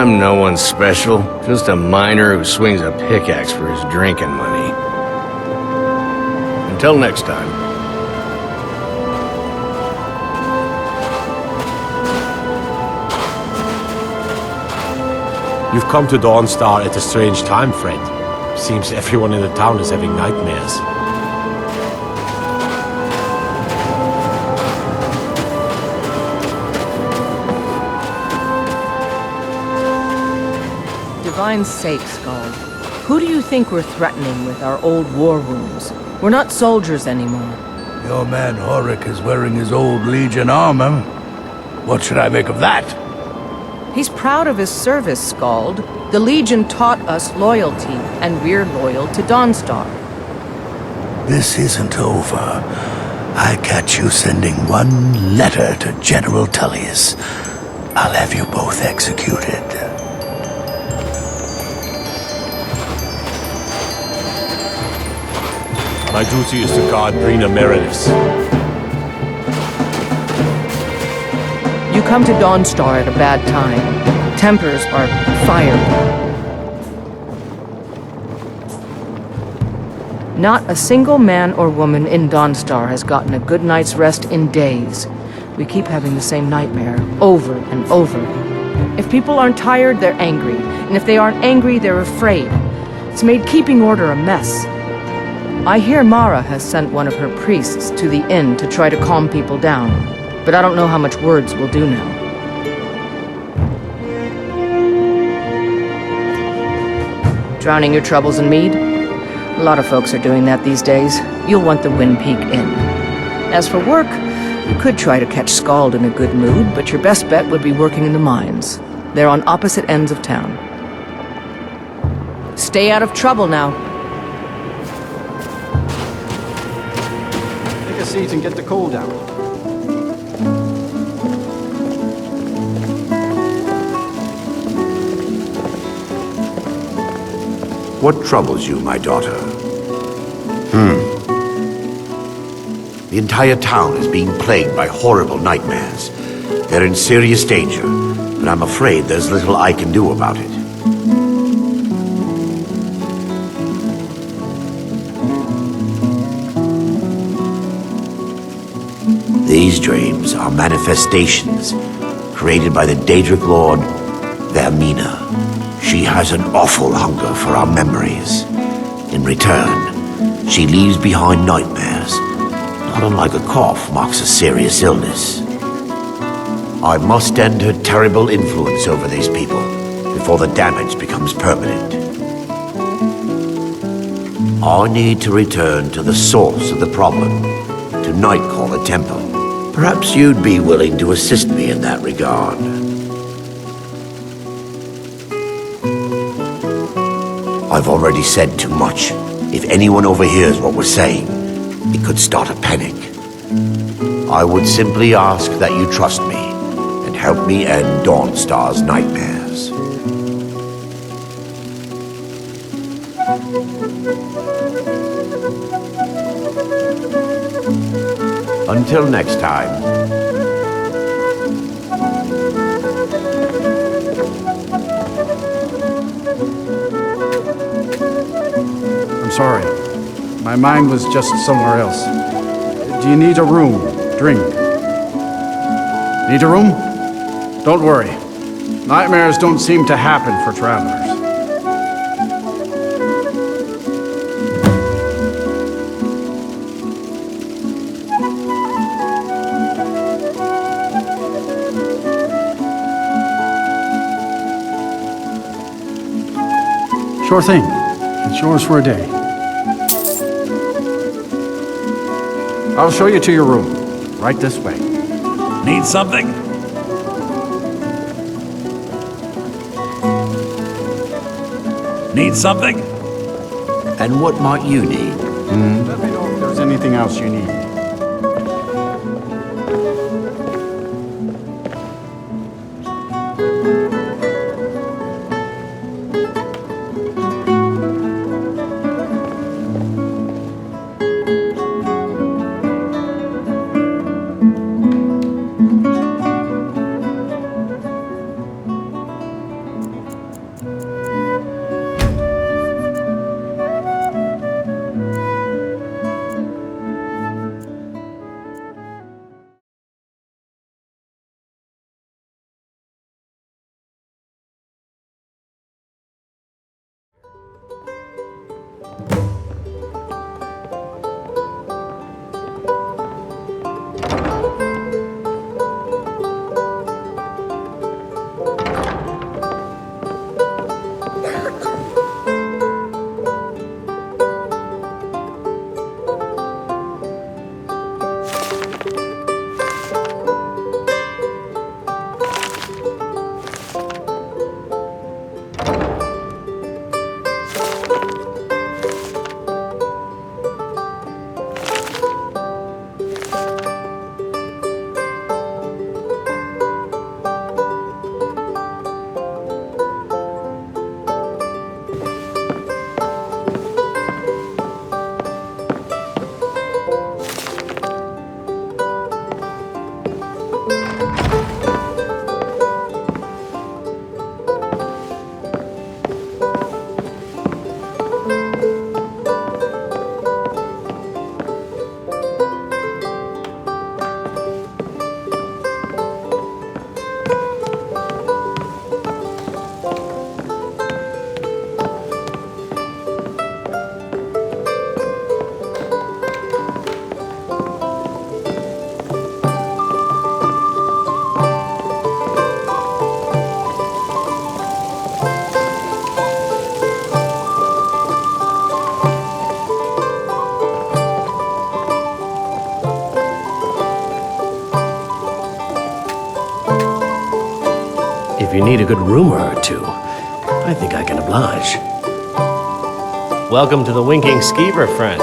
I'm no one special. Just a miner who swings a pickaxe for his drinking money. Until next time. You've come to Dawnstar at a strange time, friend. Seems everyone in the town is having nightmares. Divine's sake, Skald. Who do you think we're threatening with our old war wounds? We're not soldiers anymore. Your man Horik is wearing his old Legion armor. What should I make of that? He's proud of his service, Skald. The Legion taught us loyalty, and we're loyal to Dawnstar. This isn't over. I catch you sending one letter to General Tullius. I'll have you both executed. My duty is to guard Brina Meredith. You come to Dawnstar at a bad time. Tempers are fiery. Not a single man or woman in Dawnstar has gotten a good night's rest in days. We keep having the same nightmare, over and over. If people aren't tired, they're angry. And if they aren't angry, they're afraid. It's made keeping order a mess. I hear Mara has sent one of her priests to the inn to try to calm people down. But I don't know how much words will do now. Drowning your troubles in mead? A lot of folks are doing that these days. You'll want the Wind Peak Inn. As for work, you could try to catch Skald in a good mood, but your best bet would be working in the mines. They're on opposite ends of town. Stay out of trouble now. Take a seat and get the coal down. What troubles you, my daughter? The entire town is being plagued by horrible nightmares. They're in serious danger, but I'm afraid there's little I can do about it. These dreams are manifestations created by the Daedric Lord, Vermina. She has an awful hunger for our memories. In return, she leaves behind nightmares. Not unlike a cough marks a serious illness. I must end her terrible influence over these people before the damage becomes permanent. I need to return to the source of the problem, to Nightcaller Temple. Perhaps you'd be willing to assist me in that regard. I've already said too much. If anyone overhears what we're saying, it could start a panic. I would simply ask that you trust me and help me end Dawnstar's nightmares. Until next time. I'm sorry. My mind was just somewhere else. Do you need a room? Drink? Need a room? Don't worry. Nightmares don't seem to happen for travelers. Sure thing. It's yours for a day. I'll show you to your room. Right this way. Need something? Need something? And what might you need? Let me know if there's anything else you need. you need a good rumor or two, I think I can oblige. Welcome to the Winking Skeever, friend.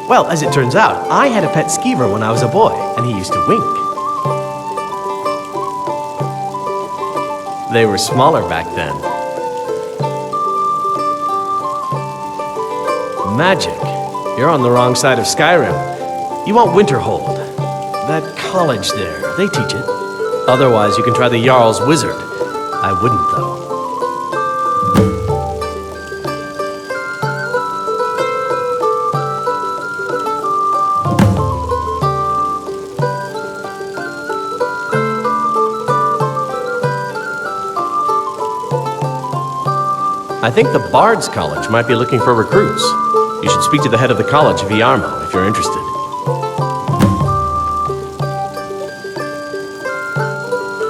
Well, as it turns out, I had a pet skeever when I was a boy, and he used to wink. They were smaller back then. Magic. You're on the wrong side of Skyrim. You want Winterhold. That college there, they teach it. Otherwise, you can try the Jarl's Wizard. I wouldn't, though. I think the Bards College might be looking for recruits. You should speak to the head of the college, Viarmo, if you're interested.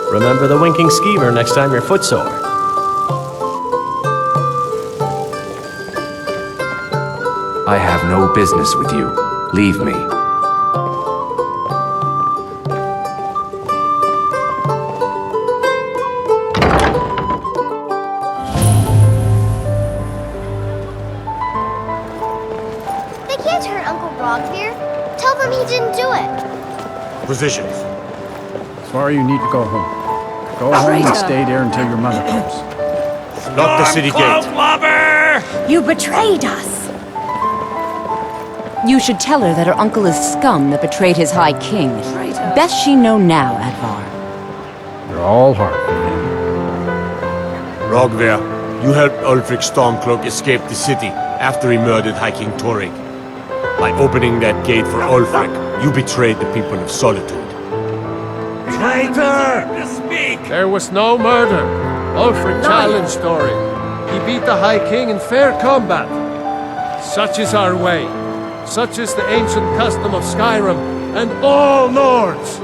Remember the Winking Skeever next time you're footsore. I have no business with you. Leave me. They can't hurt Uncle Rog here. Tell them he didn't do it. Positions. Svar, you need to go home. Go home and stay there until your mother comes. Lock the city gate. You betrayed us! You should tell her that her uncle is scum that betrayed his high king. Best she know now, Advar. You're all hard. Rogver, you helped Ulfric Stormcloak escape the city after he murdered High King Torrig. By opening that gate for Ulfric, you betrayed the people of Solitude. Traitor! There was no murder. Ulfric challenged Thorin. He beat the High King in fair combat. Such is our way. Such is the ancient custom of Skyrim and all Nords.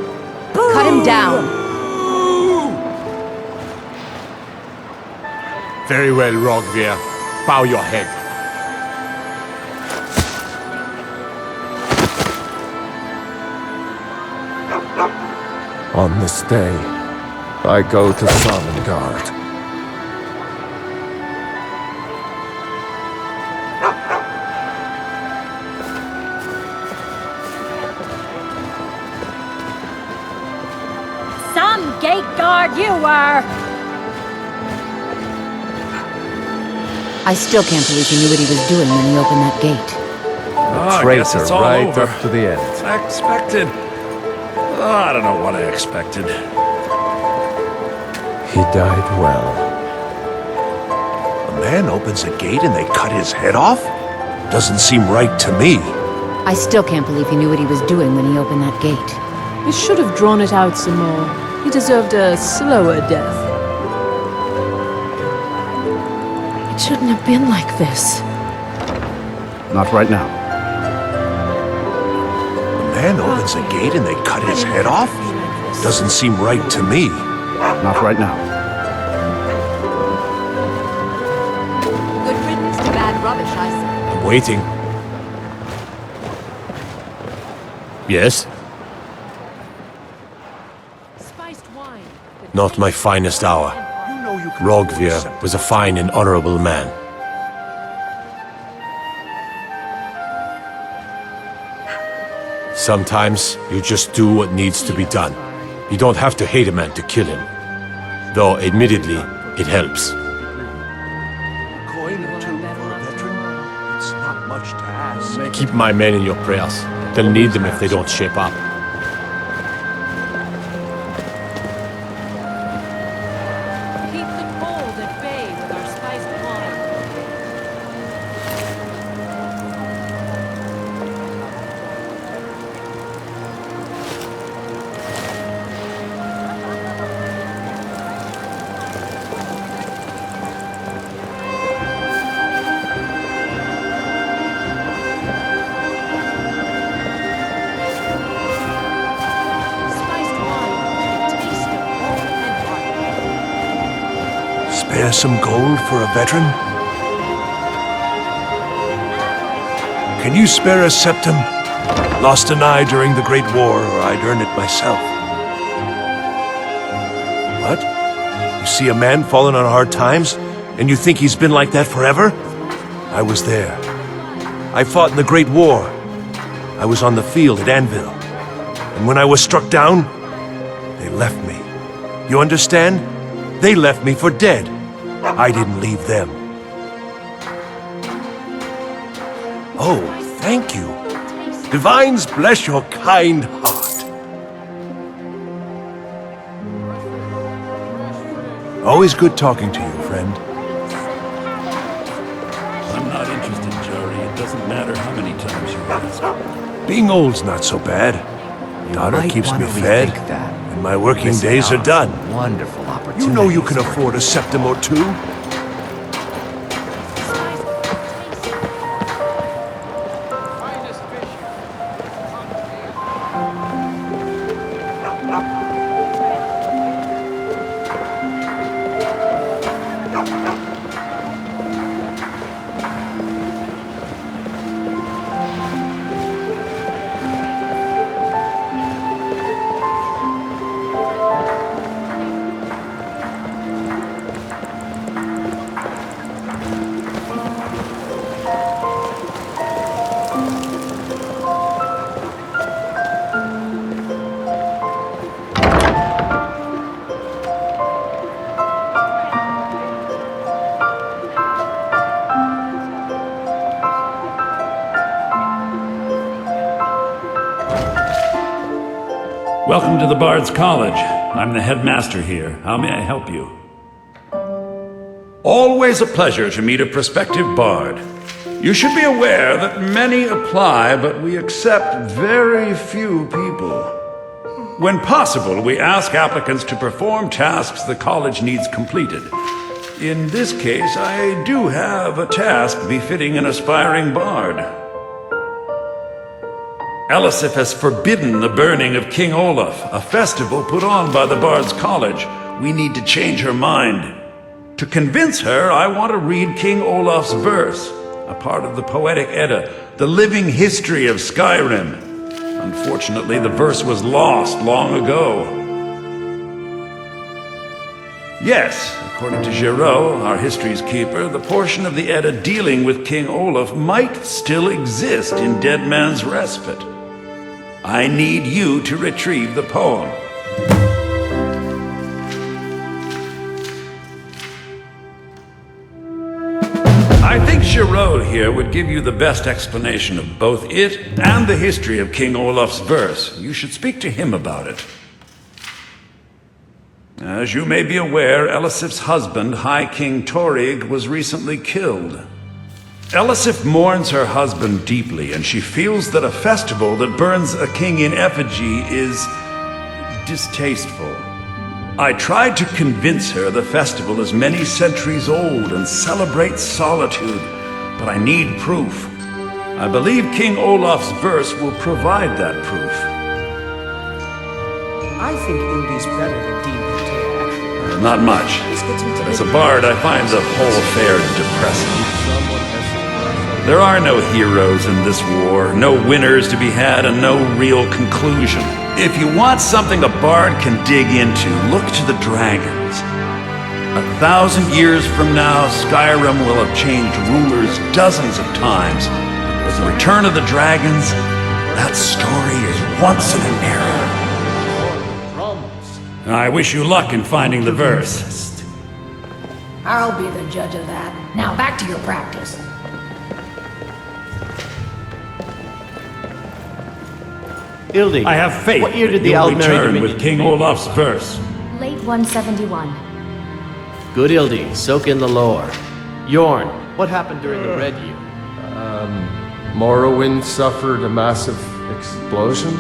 Cut him down. Very well, Rogver. Bow your head. On this day, I go to Sovngarde. Some gate guard you were! I still can't believe he knew what he was doing when he opened that gate. Traitor right up to the end. I expected. I don't know what I expected. He died well. A man opens a gate and they cut his head off? Doesn't seem right to me. I still can't believe he knew what he was doing when he opened that gate. We should have drawn it out some more. He deserved a slower death. It shouldn't have been like this. Not right now. A man opens a gate and they cut his head off? Doesn't seem right to me. Not right now. Good riddance to bad rubbish, I say. I'm waiting. Yes? Spiced wine. Not my finest hour. Rogver was a fine and honorable man. Sometimes you just do what needs to be done. You don't have to hate a man to kill him. Though, admittedly, it helps. Coin or two for a veteran? It's not much to ask. Keep my men in your prayers. They'll need them if they don't shape up. Keep the cold at bay with our spiced wine. Spiced wine, the taste of home and heart. Spare some gold for a veteran? Can you spare a septum? Lost an eye during the Great War, or I'd earn it myself. What? You see a man falling on hard times, and you think he's been like that forever? I was there. I fought in the Great War. I was on the field at Anvil. And when I was struck down, they left me. You understand? They left me for dead. I didn't leave them. Oh, thank you. Divines bless your kind heart. Always good talking to you, friend. I'm not interested, Jory. It doesn't matter how many times you ask. Being old's not so bad. The honor keeps me fed, and my working days are done. Wonderful opportunity. You know you can afford a septim or two. Welcome to the Bards College. I'm the headmaster here. How may I help you? Always a pleasure to meet a prospective bard. You should be aware that many apply, but we accept very few people. When possible, we ask applicants to perform tasks the college needs completed. In this case, I do have a task befitting an aspiring bard. Elisif has forbidden the burning of King Olaf, a festival put on by the Bards College. We need to change her mind. To convince her, I want to read King Olaf's verse, a part of the Poetic Edda, the living history of Skyrim. Unfortunately, the verse was lost long ago. Yes, according to Giraud, our history's keeper, the portion of the Edda dealing with King Olaf might still exist in Dead Man's Respite. I need you to retrieve the poem. I think Giraud here would give you the best explanation of both it and the history of King Olaf's verse. You should speak to him about it. As you may be aware, Elisif's husband, High King Torrig, was recently killed. Elisif mourns her husband deeply, and she feels that a festival that burns a king in effigy is distasteful. I tried to convince her the festival is many centuries old and celebrates solitude, but I need proof. I believe King Olaf's verse will provide that proof. I think Ildi's better than Dean Potea, actually. Not much. But as a bard, I find the whole affair depressing. There are no heroes in this war, no winners to be had, and no real conclusion. If you want something a bard can dig into, look to the dragons. 1,000 years from now, Skyrim will have changed rulers dozens of times. With the return of the dragons, that story is once in an era. I wish you luck in finding the verse. I'll be the judge of that. Now back to your practice. Ildi, I have faith. What year did the you'll Aldmeri return Dominion with King take Olaf's verse? Late 171. Good, Ildi. Soak in the lore. Yorn, what happened during the Red Year? Morrowind suffered a massive explosion.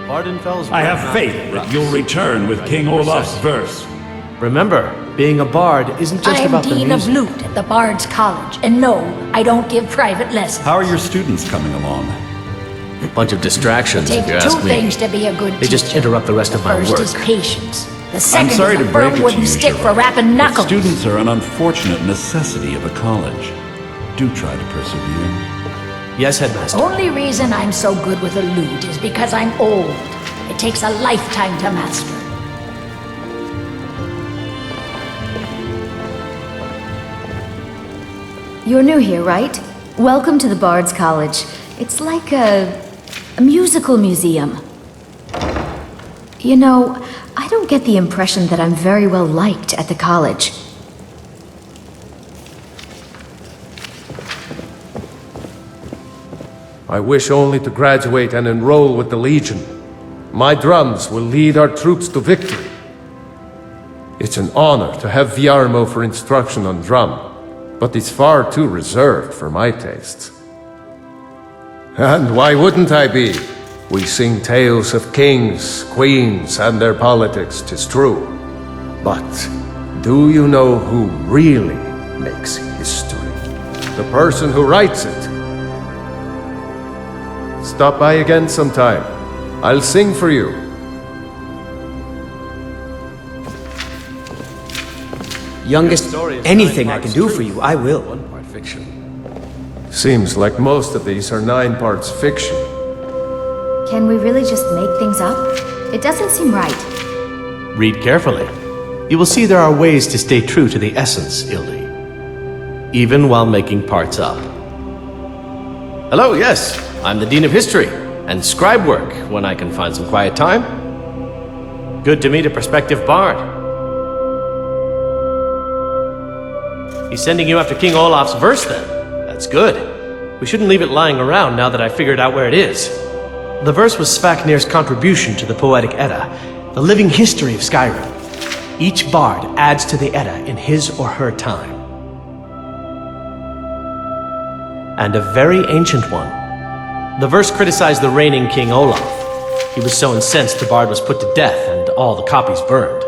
Vardenfell's I have faith that you'll return with King Olaf's verse. Remember, being a bard isn't just I'm about the Dean of music. Lute at the Bards College, and no, I don't give private lessons. How are your students coming along? A bunch of distractions, Take if you two ask me. things to be a good They just teacher. interrupt the rest of my First work. is patience. The second sorry is to a break it firm to wooden you, stick Giraud, for rapping but knuckles. students are an unfortunate necessity of a college. Do try to persevere. Yes, Headmaster. Only reason I'm so good with a lute is because I'm old. It takes a lifetime to master. You're new here, right? Welcome to the Bards College. It's like a musical museum. You know, I don't get the impression that I'm very well liked at the college. I wish only to graduate and enroll with the Legion. My drums will lead our troops to victory. It's an honor to have Viarmo for instruction on drum, but it's far too reserved for my tastes. And why wouldn't I be? We sing tales of kings, queens, and their politics, 'tis true. But do you know who really makes history? The person who writes it. Stop by again sometime. I'll sing for you. Youngest, anything I can do for you, I will. One part fiction. Seems like most of these are 9 parts fiction. Can we really just make things up? It doesn't seem right. Read carefully. You will see there are ways to stay true to the essence, Ildi. Even while making parts up. Hello, yes. I'm the Dean of History, and scribe work when I can find some quiet time. Good to meet a prospective bard. He's sending you after King Olaf's verse, then. That's good. We shouldn't leave it lying around now that I figured out where it is. The verse was Svaknir's contribution to the Poetic Edda, the living history of Skyrim. Each bard adds to the Edda in his or her time. And a very ancient one. The verse criticized the reigning King Olaf. He was so incensed the bard was put to death and all the copies burned.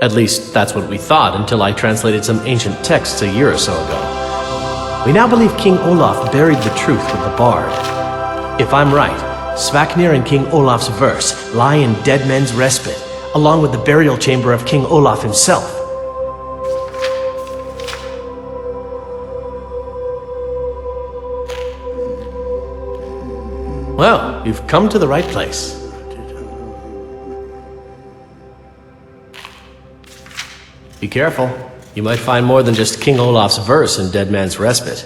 At least, that's what we thought until I translated some ancient texts a year or so ago. We now believe King Olaf buried the truth with the bard. If I'm right, Svaknir and King Olaf's verse lie in Dead Men's Respite, along with the burial chamber of King Olaf himself. Well, you've come to the right place. Be careful. You might find more than just King Olaf's verse in Dead Man's Respite.